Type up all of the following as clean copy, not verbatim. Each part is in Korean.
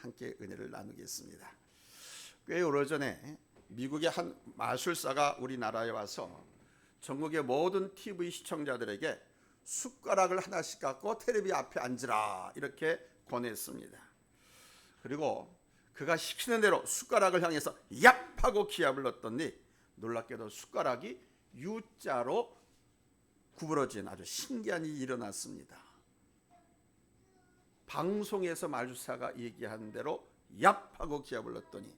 함께 은혜를 나누겠습니다. 꽤 오래전에 미국의 한 마술사가 우리나라에 와서 전국의 모든 TV 시청자들에게 숟가락을 하나씩 갖고 텔레비 앞에 앉으라 이렇게 권했습니다. 그리고 그가 시키는 대로 숟가락을 향해서 얍 하고 기합을 넣었더니 놀랍게도 숟가락이 U자로 구부러진 아주 신기한 일이 일어났습니다. 방송에서 마술사가 얘기한 대로 얍 하고 기합을 넣었더니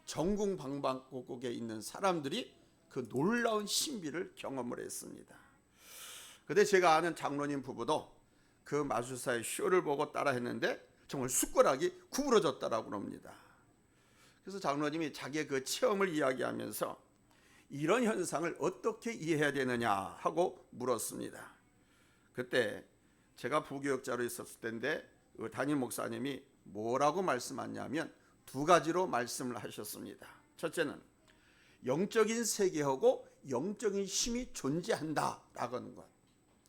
전국 방방곡곡에 있는 사람들이 그 놀라운 신비를 경험을 했습니다. 그런데 제가 아는 장로님 부부도 그 마술사의 쇼를 보고 따라 했는데 정말 숟가락이 구부러졌다라고 합니다. 그래서 장로님이 자기의 그 체험을 이야기하면서 이런 현상을 어떻게 이해해야 되느냐 하고 물었습니다. 그때 제가 부교육자로 있었을 때인데 담임 목사님이 뭐라고 말씀하냐면 두 가지로 말씀을 하셨습니다. 첫째는 영적인 세계하고 영적인 힘이 존재한다라고 하는 것.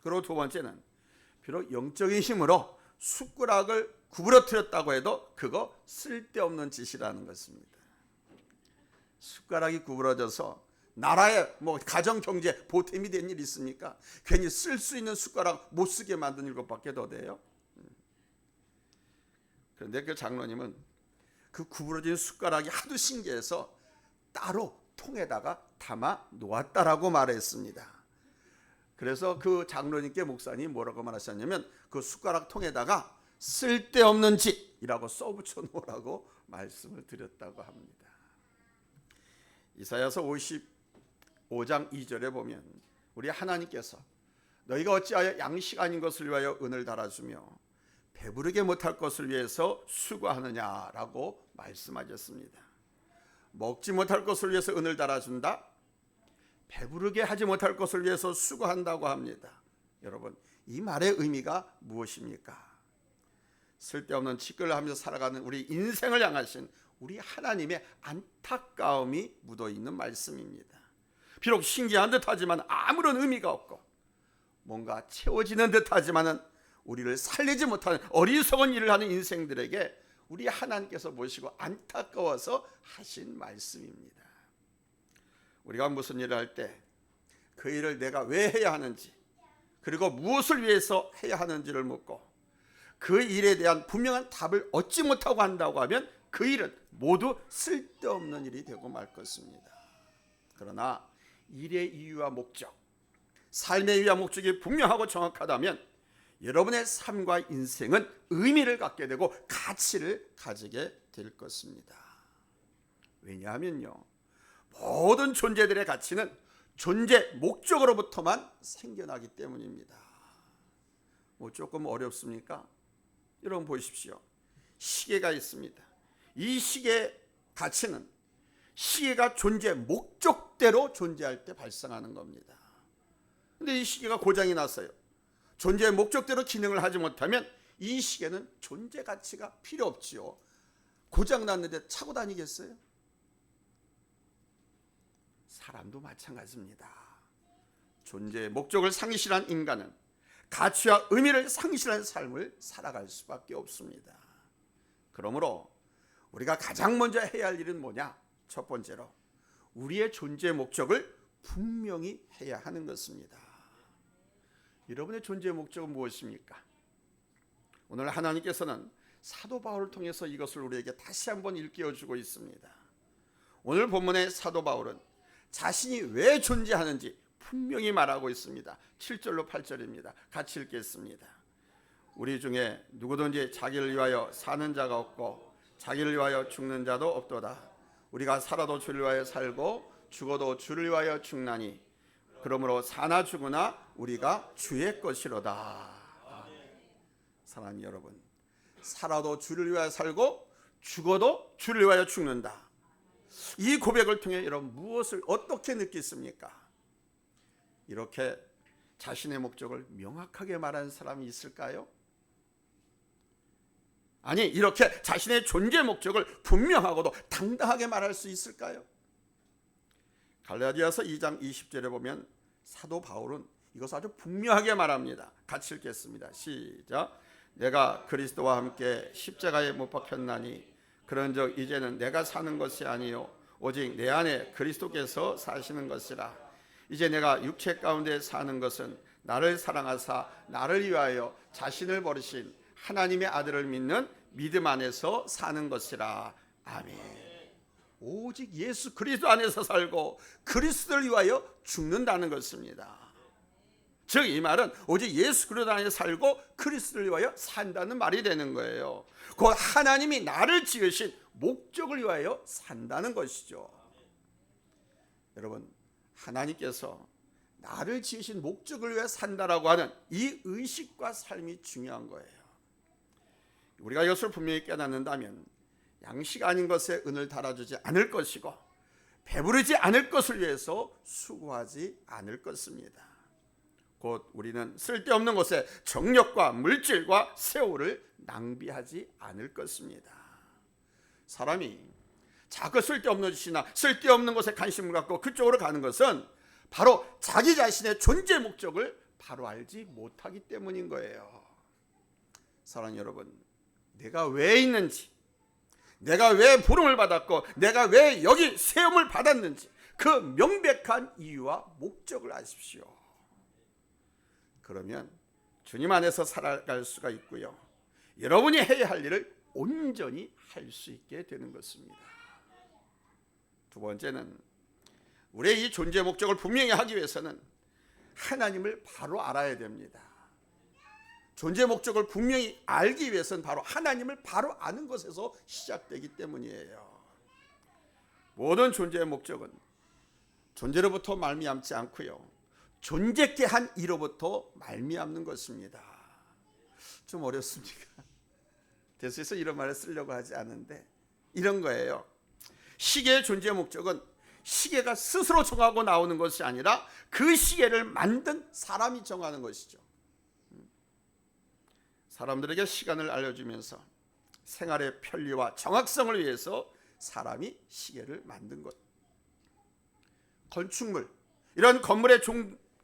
그리고 두 번째는 비록 영적인 힘으로 숟가락을 구부러뜨렸다고 해도 그거 쓸데없는 짓이라는 것입니다. 숟가락이 구부러져서 나라의 가정 경제 보탬이 된 일 있습니까? 괜히 쓸 수 있는 숟가락 못 쓰게 만든 일것밖에 더 돼요. 그런데 그 장로님은 그 구부러진 숟가락이 하도 신기해서 따로 통에다가 담아 놓았다라고 말했습니다. 그래서 그 장로님께 목사님이 뭐라고 말하셨냐면 그 숟가락 통에다가 쓸데없는 짓이라고 써붙여 놓으라고 말씀을 드렸다고 합니다. 이사야서 55장 2절에 보면 우리 하나님께서 너희가 어찌하여 양식 아닌 것을 위하여 은을 달아주며 배부르게 못할 것을 위해서 수고하느냐라고 말씀하셨습니다. 먹지 못할 것을 위해서 은을 달아준다, 배부르게 하지 못할 것을 위해서 수고한다고 합니다. 여러분, 이 말의 의미가 무엇입니까? 쓸데없는 짓거리를 하면서 살아가는 우리 인생을 향하신 우리 하나님의 안타까움이 묻어있는 말씀입니다. 비록 신기한 듯하지만 아무런 의미가 없고 뭔가 채워지는 듯하지만은 우리를 살리지 못하는 어리석은 일을 하는 인생들에게 우리 하나님께서 보시고 안타까워서 하신 말씀입니다. 우리가 무슨 일을 할 때 그 일을 내가 왜 해야 하는지, 그리고 무엇을 위해서 해야 하는지를 묻고 그 일에 대한 분명한 답을 얻지 못하고 한다고 하면 그 일은 모두 쓸데없는 일이 되고 말 것입니다. 그러나 일의 이유와 목적, 삶의 이유와 목적이 분명하고 정확하다면 여러분의 삶과 인생은 의미를 갖게 되고 가치를 가지게 될 것입니다. 왜냐하면요, 모든 존재들의 가치는 존재 목적으로부터만 생겨나기 때문입니다. 조금 어렵습니까? 여러분 보십시오. 시계가 있습니다. 이 시계의 가치는 시계가 존재 목적대로 존재할 때 발생하는 겁니다. 그런데 이 시계가 고장이 났어요. 존재의 목적대로 기능을 하지 못하면 이 시계는 존재 가치가 필요 없지요. 고장 났는데 차고 다니겠어요? 사람도 마찬가지입니다. 존재의 목적을 상실한 인간은 가치와 의미를 상실한 삶을 살아갈 수밖에 없습니다. 그러므로 우리가 가장 먼저 해야 할 일은 뭐냐? 첫 번째로 우리의 존재 목적을 분명히 해야 하는 것입니다. 여러분의 존재 목적은 무엇입니까? 오늘 하나님께서는 사도 바울을 통해서 이것을 우리에게 다시 한번 일깨워주고 있습니다. 오늘 본문의 사도 바울은 자신이 왜 존재하는지 분명히 말하고 있습니다. 7절로 8절입니다. 같이 읽겠습니다. 우리 중에 누구든지 자기를 위하여 사는 자가 없고 자기를 위하여 죽는 자도 없도다. 우리가 살아도 주를 위하여 살고 죽어도 주를 위하여 죽나니 그러므로 사나 죽으나 우리가 주의 것이로다. 사랑하는 여러분, 살아도 주를 위하여 살고 죽어도 주를 위하여 죽는다. 이 고백을 통해 여러분 무엇을 어떻게 느끼십니까? 이렇게 자신의 목적을 명확하게 말하는 사람이 있을까요? 아니, 이렇게 자신의 존재 목적을 분명하고도 당당하게 말할 수 있을까요? 갈라디아서 2장 20절에 보면 사도 바울은 이것을 아주 분명하게 말합니다. 같이 읽겠습니다. 시작. 내가 그리스도와 함께 십자가에 못 박혔나니 그런즉 이제는 내가 사는 것이 아니요 오직 내 안에 그리스도께서 사시는 것이라. 이제 내가 육체 가운데 사는 것은 나를 사랑하사 나를 위하여 자신을 버리신 하나님의 아들을 믿는 믿음 안에서 사는 것이라. 아멘. 오직 예수 그리스도 안에서 살고 그리스도를 위하여 죽는다는 것입니다. 즉 이 말은 오직 예수 그리스도 안에 살고 그리스도를 위하여 산다는 말이 되는 거예요. 곧 하나님이 나를 지으신 목적을 위하여 산다는 것이죠. 여러분, 하나님께서 나를 지으신 목적을 위해 산다라고 하는 이 의식과 삶이 중요한 거예요. 우리가 이것을 분명히 깨닫는다면 양식 아닌 것에 은을 달아주지 않을 것이고 배부르지 않을 것을 위해서 수고하지 않을 것입니다. 곧 우리는 쓸데없는 것에 정력과 물질과 세월을 낭비하지 않을 것입니다. 사람이 자꾸 쓸데없는 짓이나 쓸데없는 것에 관심을 갖고 그쪽으로 가는 것은 바로 자기 자신의 존재 목적을 바로 알지 못하기 때문인 거예요. 사랑하는 여러분, 내가 왜 있는지, 내가 왜 부름을 받았고 내가 왜 여기 세움을 받았는지 그 명백한 이유와 목적을 아십시오. 그러면 주님 안에서 살아갈 수가 있고요, 여러분이 해야 할 일을 온전히 할 수 있게 되는 것입니다. 두 번째는 우리의 이 존재 목적을 분명히 하기 위해서는 하나님을 바로 알아야 됩니다. 존재 목적을 분명히 알기 위해서는 바로 하나님을 바로 아는 것에서 시작되기 때문이에요. 모든 존재의 목적은 존재로부터 말미암지 않고요, 존재케 한 이로부터 말미암는 것입니다. 좀 어렵습니까? 대수에서 이런 말을 쓰려고 하지 않는데 이런 거예요. 시계의 존재 목적은 시계가 스스로 정하고 나오는 것이 아니라 그 시계를 만든 사람이 정하는 것이죠. 사람들에게 시간을 알려주면서 생활의 편리와 정확성을 위해서 사람이 시계를 만든 것. 건축물, 이런 건물의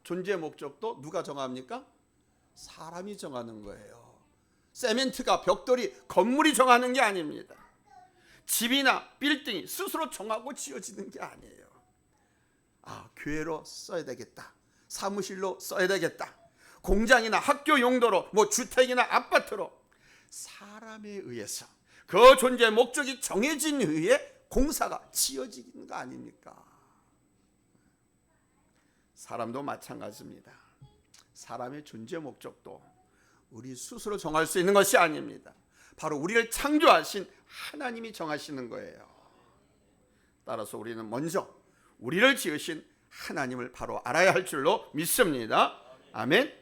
존재 목적도 누가 정합니까? 사람이 정하는 거예요. 세멘트가, 벽돌이, 건물이 정하는 게 아닙니다. 집이나 빌딩이 스스로 정하고 지어지는 게 아니에요. 교회로 써야 되겠다, 사무실로 써야 되겠다, 공장이나 학교 용도로, 주택이나 아파트로 사람에 의해서 그 존재의 목적이 정해진 후에 공사가 지어지는 거 아닙니까? 사람도 마찬가지입니다. 사람의 존재 목적도 우리 스스로 정할 수 있는 것이 아닙니다. 바로 우리를 창조하신 하나님이 정하시는 거예요. 따라서 우리는 먼저 우리를 지으신 하나님을 바로 알아야 할 줄로 믿습니다. 아멘.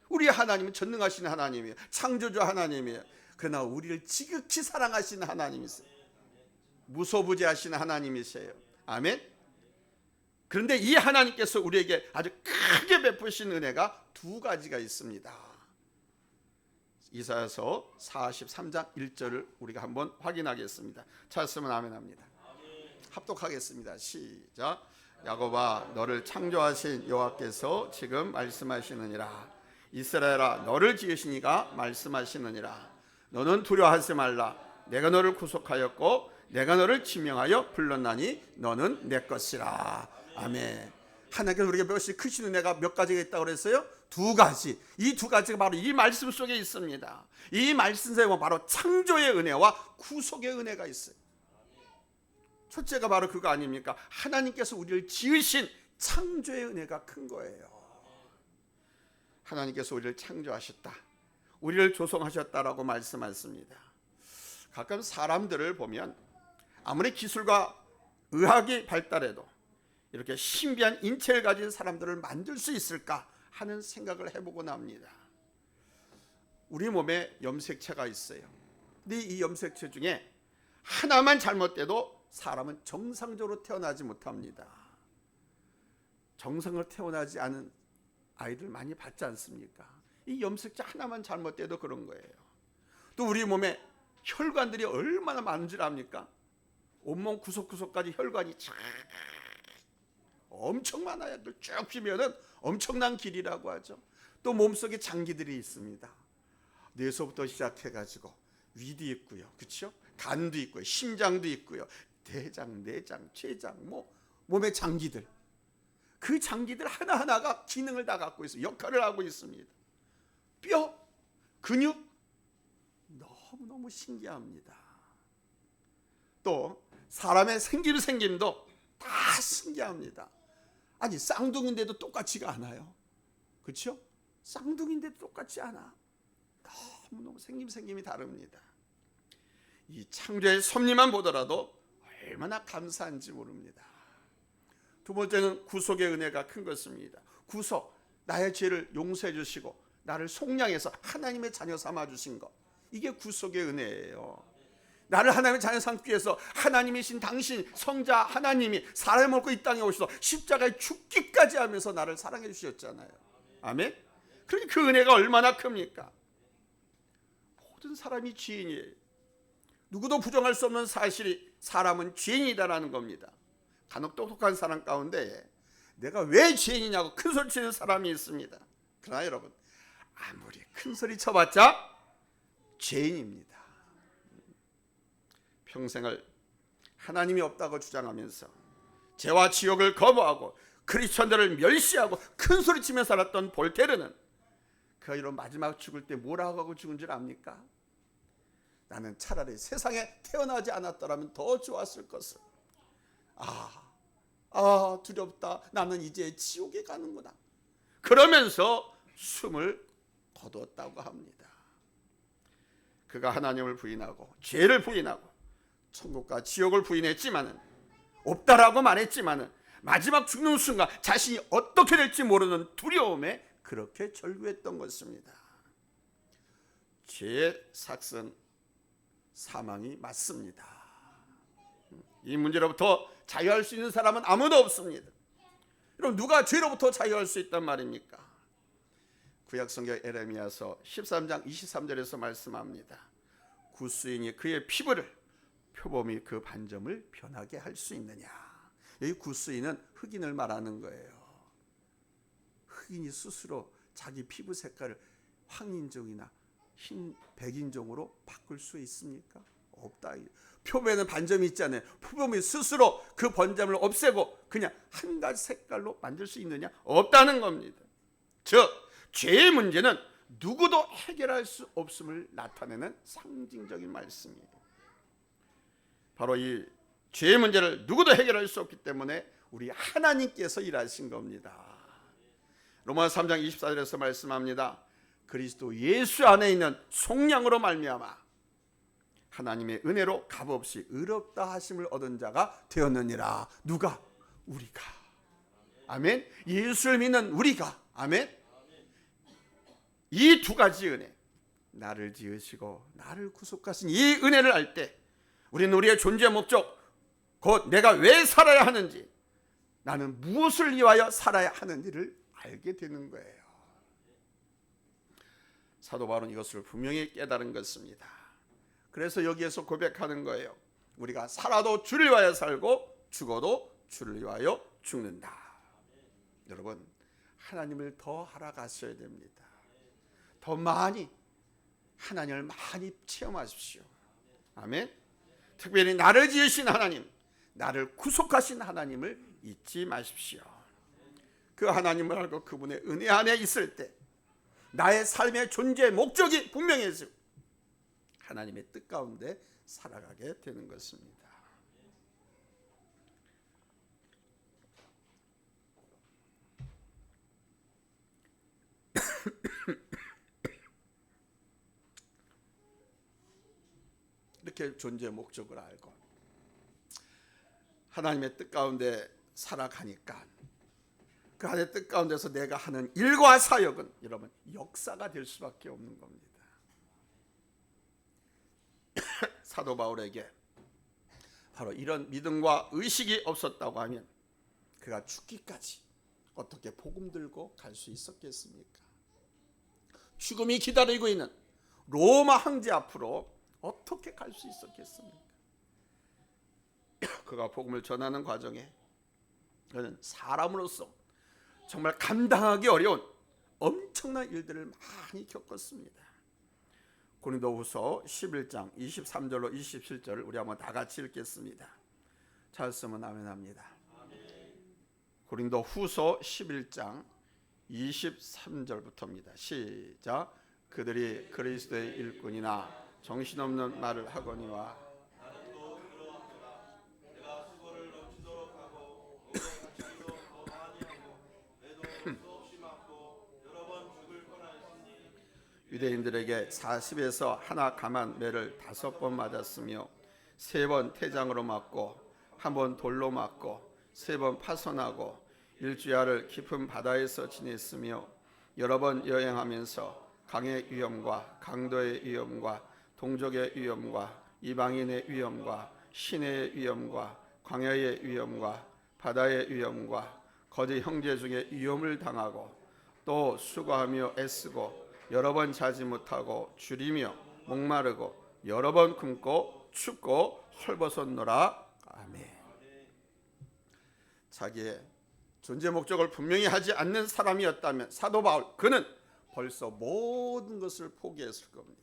우리 하나님은 전능하신 하나님이에요. 창조주 하나님이에요. 그러나 우리를 지극히 사랑하시는 하나님이세요. 무소부재하신 하나님이세요. 아멘. 그런데 이 하나님께서 우리에게 아주 크게 베푸신 은혜가 두 가지가 있습니다. 이사야서 43장 1절을 우리가 한번 확인하겠습니다. 찾았으면 아멘 합니다. 합독하겠습니다. 시작. 야곱아, 너를 창조하신 여호와께서 지금 말씀하시느니라. 이스라엘아, 너를 지으신 이가 말씀하시느니라. 너는 두려워하지 말라. 내가 너를 구속하였고 내가 너를 지명하여 불렀나니 너는 내 것이라. 아멘. 하나님께서 우리에게 몇이 크신 은혜가 몇 가지가 있다고 그랬어요? 두 가지. 이 두 가지가 바로 이 말씀 속에 있습니다. 이 말씀 속에 바로 창조의 은혜와 구속의 은혜가 있어요. 첫째가 바로 그거 아닙니까? 하나님께서 우리를 지으신 창조의 은혜가 큰 거예요. 하나님께서 우리를 창조하셨다, 우리를 조성하셨다라고 말씀하십니다. 가끔 사람들을 보면 아무리 기술과 의학이 발달해도 이렇게 신비한 인체를 가진 사람들을 만들 수 있을까 하는 생각을 해보곤 합니다. 우리 몸에 염색체가 있어요. 근데 이 염색체 중에 하나만 잘못돼도 사람은 정상적으로 태어나지 못합니다. 정상으로 태어나지 않은 아이들 많이 봤지 않습니까? 이 염색체 하나만 잘못돼도 그런 거예요. 또 우리 몸에 혈관들이 얼마나 많은 줄 압니까? 온몸 구석구석까지 혈관이 쫙 엄청 많아요. 쭉 피면은 엄청난 길이라고 하죠. 또 몸속에 장기들이 있습니다. 뇌서부터 시작해가지고 위도 있고요, 그렇죠? 간도 있고요, 심장도 있고요, 대장, 내장, 췌장, 몸의 장기들, 그 장기들 하나하나가 기능을 다 갖고 있어요. 역할을 하고 있습니다. 뼈, 근육, 너무너무 신기합니다. 또 사람의 생김도 다 신기합니다. 아니, 쌍둥이인데도 똑같지가 않아요. 그렇죠? 쌍둥이인데도 똑같지 않아. 너무너무 생김이 다릅니다. 이 창조의 섭리만 보더라도 얼마나 감사한지 모릅니다. 두 번째는 구속의 은혜가 큰 것입니다. 구속, 나의 죄를 용서해 주시고 나를 속량해서 하나님의 자녀 삼아 주신 것, 이게 구속의 은혜예요. 나를 하나님의 자녀 삼기 위해서 하나님이신 당신 성자 하나님이 사람을 먹고 이 땅에 오셔서 십자가에 죽기까지 하면서 나를 사랑해 주셨잖아요. 아멘. 그러니 그 은혜가 얼마나 큽니까? 모든 사람이 죄인이에요. 누구도 부정할 수 없는 사실이 사람은 죄인이다라는 겁니다. 간혹 똑똑한 사람 가운데 내가 왜 죄인이냐고 큰 소리 치는 사람이 있습니다. 그러나 여러분, 아무리 큰 소리 쳐봤자 죄인입니다. 평생을 하나님이 없다고 주장하면서 죄와 지옥을 거부하고 크리스천들을 멸시하고 큰 소리 치며 살았던 볼테르는 그 이런 마지막 죽을 때 뭐라고 하고 죽은 줄 압니까? 나는 차라리 세상에 태어나지 않았더라면 더 좋았을 것을. 두렵다. 나는 이제 지옥에 가는구나. 그러면서 숨을 거두었다고 합니다. 그가 하나님을 부인하고 죄를 부인하고 천국과 지옥을 부인했지만은, 없다라고 말했지만은, 마지막 죽는 순간 자신이 어떻게 될지 모르는 두려움에 그렇게 절규했던 것입니다. 죄의 삭은 사망이 맞습니다. 이 문제로부터 자유할 수 있는 사람은 아무도 없습니다. 그럼 누가 죄로부터 자유할 수 있단 말입니까? 구약성경 에레미야서 13장 23절에서 말씀합니다. 구수인이 그의 피부를, 표범이 그 반점을 변하게 할 수 있느냐. 여기 구수인은 흑인을 말하는 거예요. 흑인이 스스로 자기 피부 색깔을 황인종이나 흰 백인종으로 바꿀 수 있습니까? 없다. 표범에는 반점이 있잖아요. 표범이 스스로 그 반점을 없애고 그냥 한 가지 색깔로 만들 수 있느냐? 없다는 겁니다. 즉, 죄의 문제는 누구도 해결할 수 없음을 나타내는 상징적인 말씀이에요. 바로 이 죄의 문제를 누구도 해결할 수 없기 때문에 우리 하나님께서 일하신 겁니다. 로마서 3장 24절에서 말씀합니다. 그리스도 예수 안에 있는 속량으로 말미암아 하나님의 은혜로 값없이 의롭다 하심을 얻은 자가 되었느니라. 누가? 우리가. 아멘. 예수를 믿는 우리가. 아멘. 이 두 가지 은혜, 나를 지으시고 나를 구속하신 이 은혜를 알 때 우리는 우리의 존재 목적, 곧 내가 왜 살아야 하는지, 나는 무엇을 위하여 살아야 하는지를 알게 되는 거예요. 사도 바울은 이것을 분명히 깨달은 것입니다. 그래서 여기에서 고백하는 거예요. 우리가 살아도 주를 위하여 살고 죽어도 주를 위하여 죽는다. 여러분, 하나님을 더 알아가셔야 됩니다. 더 많이 하나님을 많이 체험하십시오. 아멘. 특별히 나를 지으신 하나님, 나를 구속하신 하나님을 잊지 마십시오. 그 하나님을 알고 그분의 은혜 안에 있을 때 나의 삶의 존재 목적이 분명해지고 하나님의 뜻 가운데 살아가게 되는 것입니다. 이렇게 존재 목적을 알고 하나님의 뜻 가운데 살아가니까 그 하나님의 뜻 가운데서 내가 하는 일과 사역은 여러분 역사가 될 수밖에 없는 겁니다. 사도 바울에게 바로 이런 믿음과 의식이 없었다고 하면 그가 죽기까지 어떻게 복음 들고 갈 수 있었겠습니까? 죽음이 기다리고 있는 로마 황제 앞으로 어떻게 갈 수 있었겠습니까? 그가 복음을 전하는 과정에 그는 사람으로서 정말 감당하기 어려운 엄청난 일들을 많이 겪었습니다. 고린도후서 11장 23절로 27절을 우리 한번 다 같이 읽겠습니다. 찾았으면 아멘합니다. 고린도후서 11장 23절부터입니다. 시작. 그들이 그리스도의 일꾼이나 정신없는 말을 하거니와 유대인들에게 40에서 하나 감한 매를 5번 맞았으며 3번 태장으로 맞고 1번 돌로 맞고 3번 파손하고 일주야를 깊은 바다에서 지냈으며 여러 번 여행하면서 강의 위험과 강도의 위험과 동족의 위험과 이방인의 위험과 시내의 위험과 광야의 위험과 바다의 위험과 거짓 형제 중에 위험을 당하고 또 수고하며 애쓰고 여러 번 자지 못하고 줄이며 목마르고 여러 번 굶고 춥고 헐벗었노라. 아멘. 자기의 존재 목적을 분명히 하지 않는 사람이었다면 사도 바울, 그는 벌써 모든 것을 포기했을 겁니다.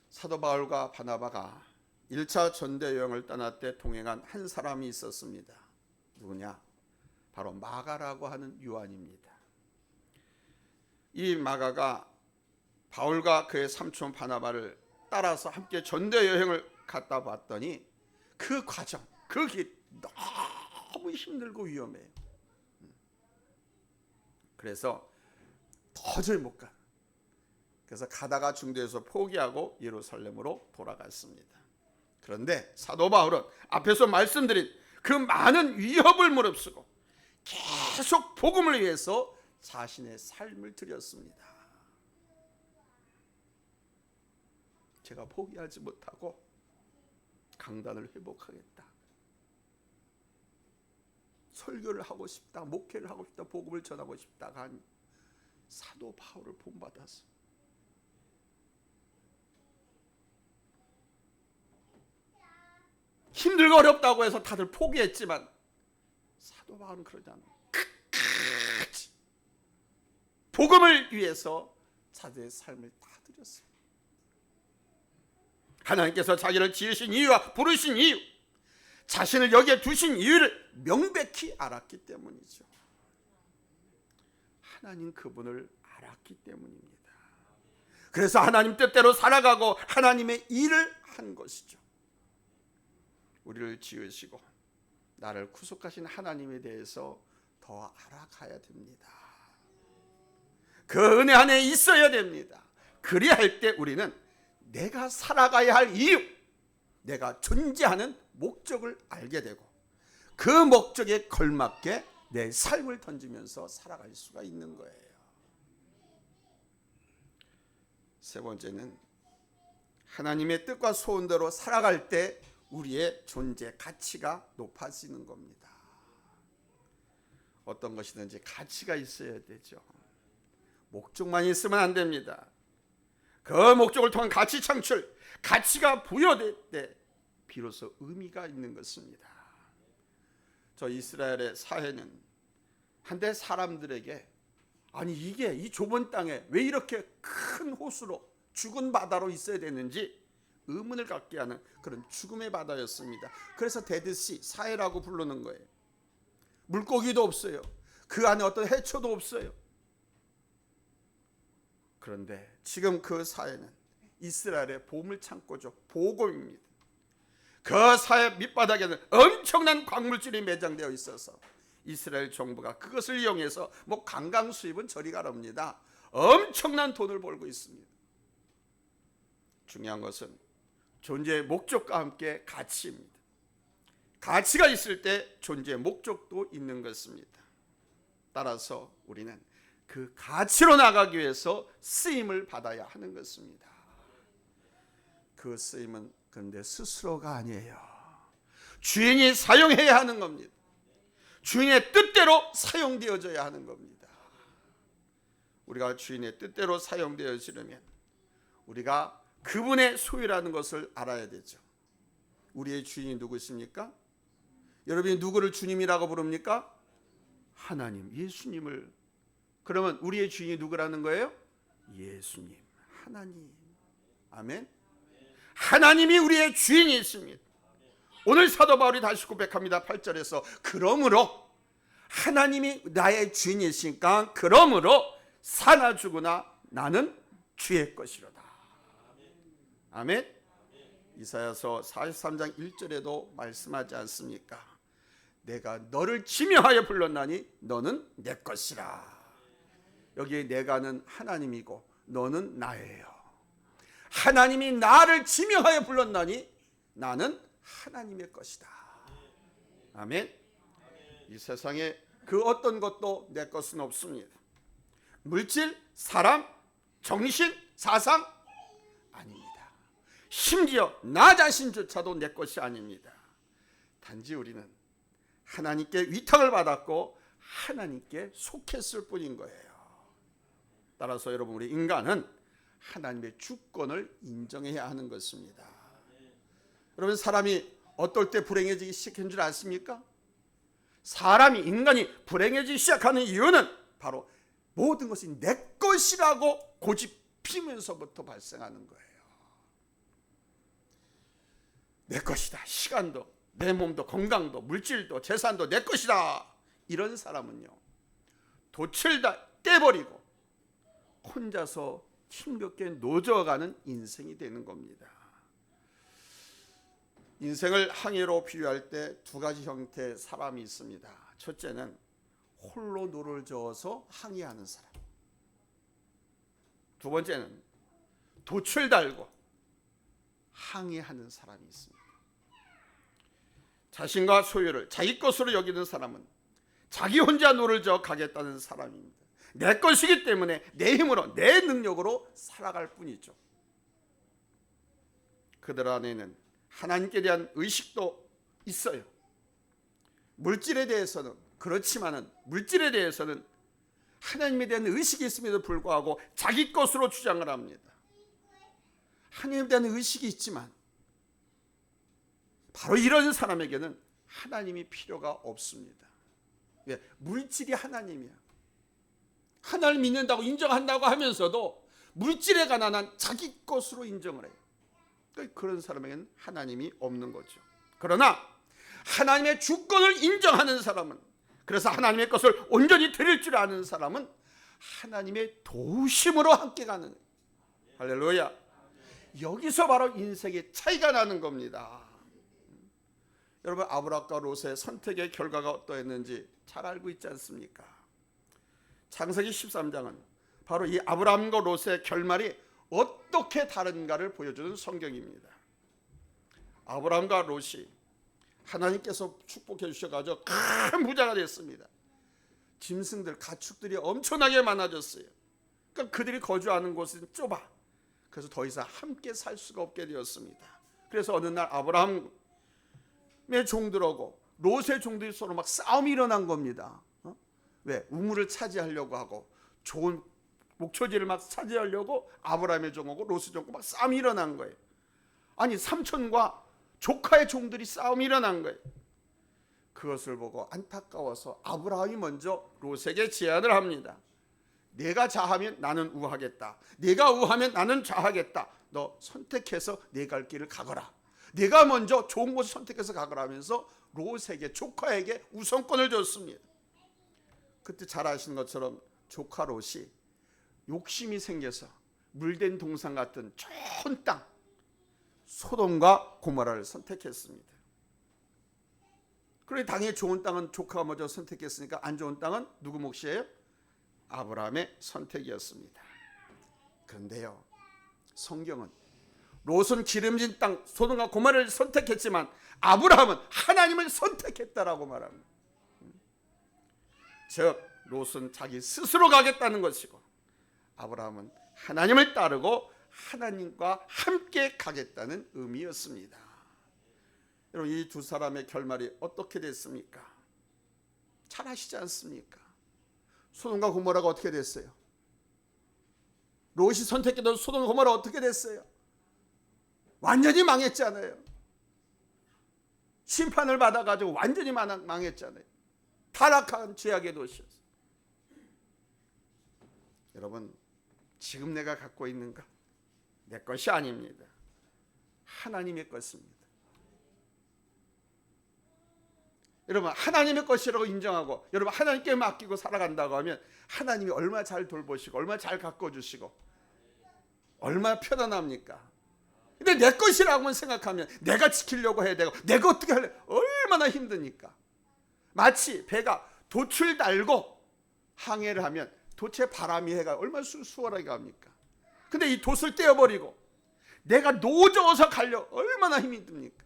사도 바울과 바나바가 1차 전대 여행을 떠날 때 동행한 한 사람이 있었습니다. 누구냐? 바로 마가라고 하는 요한입니다. 이 마가가 바울과 그의 삼촌 바나바를 따라서 함께 전대 여행을 갔다 봤더니 그 과정, 그 길 너무 힘들고 위험해요. 그래서 도저히 못 가. 그래서 가다가 중도에서 포기하고 예루살렘으로 돌아갔습니다. 그런데 사도 바울은 앞에서 말씀드린 그 많은 위협을 무릅쓰고 계속 복음을 위해서 자신의 삶을 드렸습니다. 제가 포기하지 못하고 강단을 회복하겠다. 설교를 하고 싶다, 목회를 하고 싶다, 복음을 전하고 싶다가 한 사도 바울을 본받았어. 힘들고 어렵다고 해서 다들 포기했지만 사도 바울은 그러지 않아. 끝까지 복음을 위해서 자기의 삶을 다 드렸습니다. 하나님께서 자기를 지으신 이유와 부르신 이유, 자신을 여기에 두신 이유를 명백히 알았기 때문이죠. 하나님 그분을 알았기 때문입니다. 그래서 하나님 뜻대로 살아가고 하나님의 일을 한 것이죠. 우리를 지으시고 나를 구속하신 하나님에 대해서 더 알아가야 됩니다. 그 은혜 안에 있어야 됩니다. 그리할 때 우리는 내가 살아가야 할 이유, 내가 존재하는 목적을 알게 되고 그 목적에 걸맞게 내 삶을 던지면서 살아갈 수가 있는 거예요. 세 번째는 하나님의 뜻과 소원대로 살아갈 때 우리의 존재 가치가 높아지는 겁니다. 어떤 것이든지 가치가 있어야 되죠. 목적만 있으면 안 됩니다. 그 목적을 통한 가치 창출, 가치가 부여될 때 비로소 의미가 있는 것입니다. 저 이스라엘의 사회는 한때 사람들에게 아니 이게 이 좁은 땅에 왜 이렇게 큰 호수로 죽은 바다로 있어야 되는지 의문을 갖게 하는 그런 죽음의 바다였습니다. 그래서 데드시 사해라고 부르는 거예요. 물고기도 없어요. 그 안에 어떤 해초도 없어요. 그런데 지금 그 사해는 이스라엘의 보물창고죠. 보고입니다. 그 사해 밑바닥에는 엄청난 광물질이 매장되어 있어서 이스라엘 정부가 그것을 이용해서 뭐 관광 수입은 저리 가랍니다. 엄청난 돈을 벌고 있습니다. 중요한 것은 존재의 목적과 함께 가치입니다. 가치가 있을 때 존재의 목적도 있는 것입니다. 따라서 우리는 그 가치로 나가기 위해서 쓰임을 받아야 하는 것입니다. 그 쓰임은 그런데 스스로가 아니에요. 주인이 사용해야 하는 겁니다. 주인의 뜻대로 사용되어져야 하는 겁니다. 우리가 주인의 뜻대로 사용되어지려면 우리가 그분의 소유라는 것을 알아야 되죠. 우리의 주인이 누구십니까? 여러분이 누구를 주님이라고 부릅니까? 하나님, 예수님을. 그러면 우리의 주인이 누구라는 거예요? 예수님, 하나님. 아멘. 하나님이 우리의 주인이십니다. 오늘 사도 바울이 다시 고백합니다. 8절에서 그러므로 하나님이 나의 주인이시니까 그러므로 사나 죽으나 나는 주의 것이로다. 아멘. 이사야서 43장 1절에도 말씀하지 않습니까? 내가 너를 지명하여 불렀나니 너는 내 것이라. 여기에 내가는 하나님이고 너는 나예요. 하나님이 나를 지명하여 불렀나니 나는 하나님의 것이다. 아멘. 이 세상에 그 어떤 것도 내 것은 없습니다. 물질, 사람, 정신, 사상 아닙니다. 심지어 나 자신조차도 내 것이 아닙니다. 단지 우리는 하나님께 위탁을 받았고 하나님께 속했을 뿐인 거예요. 따라서 여러분, 우리 인간은 하나님의 주권을 인정해야 하는 것입니다. 여러분, 사람이 어떨 때 불행해지기 시작한 줄 아십니까? 사람이, 인간이 불행해지기 시작하는 이유는 바로 모든 것이 내 것이라고 고집피면서부터 발생하는 거예요. 내 것이다. 시간도, 내 몸도, 건강도, 물질도, 재산도 내 것이다. 이런 사람은요, 돛을 다 떼버리고 혼자서 힘겹게 노져가는 인생이 되는 겁니다. 인생을 항해로 비유할 때 두 가지 형태의 사람이 있습니다. 첫째는 홀로 노를 저어서 항해하는 사람. 두 번째는 돛을 달고 항해하는 사람이 있습니다. 자신과 소유를 자기 것으로 여기는 사람은 자기 혼자 노를 저어 가겠다는 사람입니다. 내 것이기 때문에 내 힘으로, 내 능력으로 살아갈 뿐이죠. 그들 안에는 하나님께 대한 의식도 있어요. 물질에 대해서는 그렇지만은 물질에 대해서는 하나님에 대한 의식이 있음에도 불구하고 자기 것으로 주장을 합니다. 하나님에 대한 의식이 있지만 바로 이런 사람에게는 하나님이 필요가 없습니다. 왜? 물질이 하나님이야. 하나님을 믿는다고 인정한다고 하면서도 물질에 관한 한 자기 것으로 인정을 해요. 그런 사람에게는 하나님이 없는 거죠. 그러나 하나님의 주권을 인정하는 사람은, 그래서 하나님의 것을 온전히 드릴 줄 아는 사람은 하나님의 도우심으로 함께 가는, 할렐루야. 여기서 바로 인생의 차이가 나는 겁니다. 여러분, 아브라함과 롯의 선택의 결과가 어떠했는지 잘 알고 있지 않습니까? 창세기 13장은 바로 이 아브라함과 롯의 결말이 어떻게 다른가를 보여주는 성경입니다. 아브라함과 롯이 하나님께서 축복해 주셔가지고 큰 부자가 됐습니다. 짐승들, 가축들이 엄청나게 많아졌어요. 그러니까 그들이 거주하는 곳은 좁아. 그래서 더 이상 함께 살 수가 없게 되었습니다. 그래서 어느 날 아브라함의 종들하고 롯의 종들이 서로 막 싸움이 일어난 겁니다. 왜? 우물을 차지하려고 하고 좋은 목초지를 막 차지하려고 아브라함의 종하고 롯의 종하고 막 싸움이 일어난 거예요. 아니, 삼촌과 조카의 종들이 싸움이 일어난 거예요. 그것을 보고 안타까워서 아브라함이 먼저 롯에게 제안을 합니다. 내가 좌하면 나는 우하겠다. 내가 우하면 나는 좌하겠다. 너 선택해서 내 갈 길을 가거라. 내가 먼저 좋은 곳을 선택해서 가거라 하면서 롯에게, 조카에게 우선권을 줬습니다. 그때 잘 아시는 것처럼 조카 롯이 욕심이 생겨서 물된 동산 같은 좋은 땅, 소돔과 고모라를 선택했습니다. 그런데 당연히 좋은 땅은 조카가 먼저 선택했으니까 안 좋은 땅은 누구 몫이에요? 아브라함의 선택이었습니다. 그런데요, 성경은 롯은 기름진 땅 소돔과 고모라를 선택했지만 아브라함은 하나님을 선택했다라고 말합니다. 즉 롯은 자기 스스로 가겠다는 것이고 아브라함은 하나님을 따르고 하나님과 함께 가겠다는 의미였습니다. 여러분, 이 두 사람의 결말이 어떻게 됐습니까? 잘 아시지 않습니까? 소돔과 고모라가 어떻게 됐어요? 롯이 선택했던 소돔과 고모라 어떻게 됐어요? 완전히 망했잖아요. 심판을 받아가지고 완전히 망했잖아요. 타락한 죄악의 도시였어요. 여러분, 지금 내가 갖고 있는가? 내 것이 아닙니다. 하나님의 것입니다. 여러분, 하나님의 것이라고 인정하고 여러분 하나님께 맡기고 살아간다고 하면 하나님이 얼마나 잘 돌보시고 얼마나 잘 가꿔주시고 얼마나 편안합니까? 근데 내 것이라고만 생각하면 내가 지키려고 해야 되고 내가 어떻게 할래? 얼마나 힘드니까. 마치 배가 돛을 달고 항해를 하면 돛에 바람이 해가 얼마나 수월하게 갑니까? 근데 이 돛을 떼어버리고 내가 노져서 가려 얼마나 힘이 듭니까?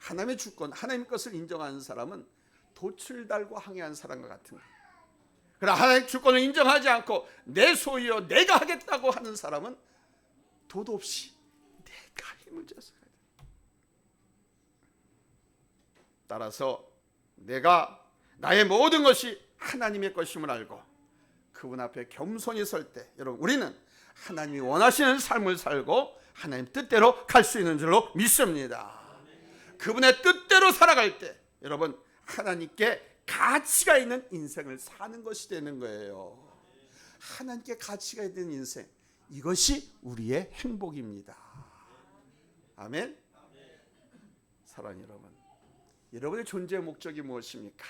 하나님의 주권, 하나님의 것을 인정하는 사람은 돛을 달고 항해한 사람과 같은 거예요. 그러나 하나님의 주권을 인정하지 않고 내 소유여 내가 하겠다고 하는 사람은 돛 없이 내가 힘을 줘서 가야 돼요. 따라서 내가 나의 모든 것이 하나님의 것임을 알고 그분 앞에 겸손히 설 때 여러분 우리는 하나님이 원하시는 삶을 살고 하나님 뜻대로 갈 수 있는 줄로 믿습니다. 그분의 뜻대로 살아갈 때 여러분 하나님께 가치가 있는 인생을 사는 것이 되는 거예요. 하나님께 가치가 있는 인생, 이것이 우리의 행복입니다. 아멘. 사랑하는 여러분, 여러분의 존재의 목적이 무엇입니까?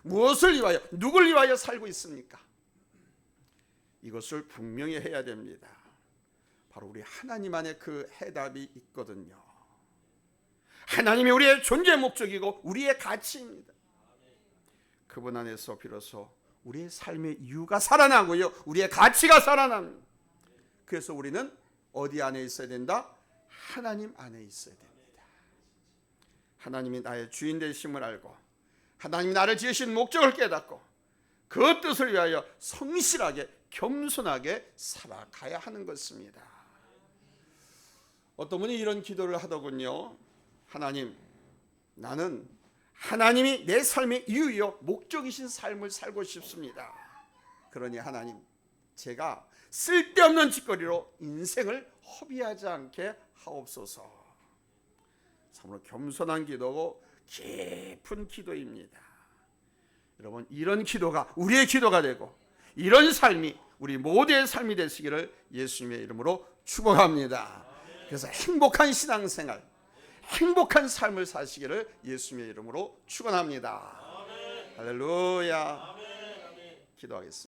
무엇을 위하여, 누굴 위하여 살고 있습니까? 이것을 분명히 해야 됩니다. 바로 우리 하나님 안에 그 해답이 있거든요. 하나님이 우리의 존재 목적이고 우리의 가치입니다. 그분 안에서 비로소 우리의 삶의 이유가 살아나고요, 우리의 가치가 살아납니다. 그래서 우리는 어디 안에 있어야 된다? 하나님 안에 있어야 됩니다. 하나님이 나의 주인 되심을 알고 하나님이 나를 지으신 목적을 깨닫고 그 뜻을 위하여 성실하게 겸손하게 살아가야 하는 것입니다. 어떤 분이 이런 기도를 하더군요. 하나님, 나는 하나님이 내 삶의 이유요 목적이신 삶을 살고 싶습니다. 그러니 하나님, 제가 쓸데없는 짓거리로 인생을 허비하지 않게 하옵소서. 참으로 겸손한 기도고 깊은 기도입니다. 여러분, 이런 기도가 우리의 기도가 되고 이런 삶이 우리 모두의 삶이 되시기를 예수님의 이름으로 축복합니다. 그래서 행복한 신앙생활, 행복한 삶을 사시기를 예수님의 이름으로 축원합니다. 할렐루야. 기도하겠습니다.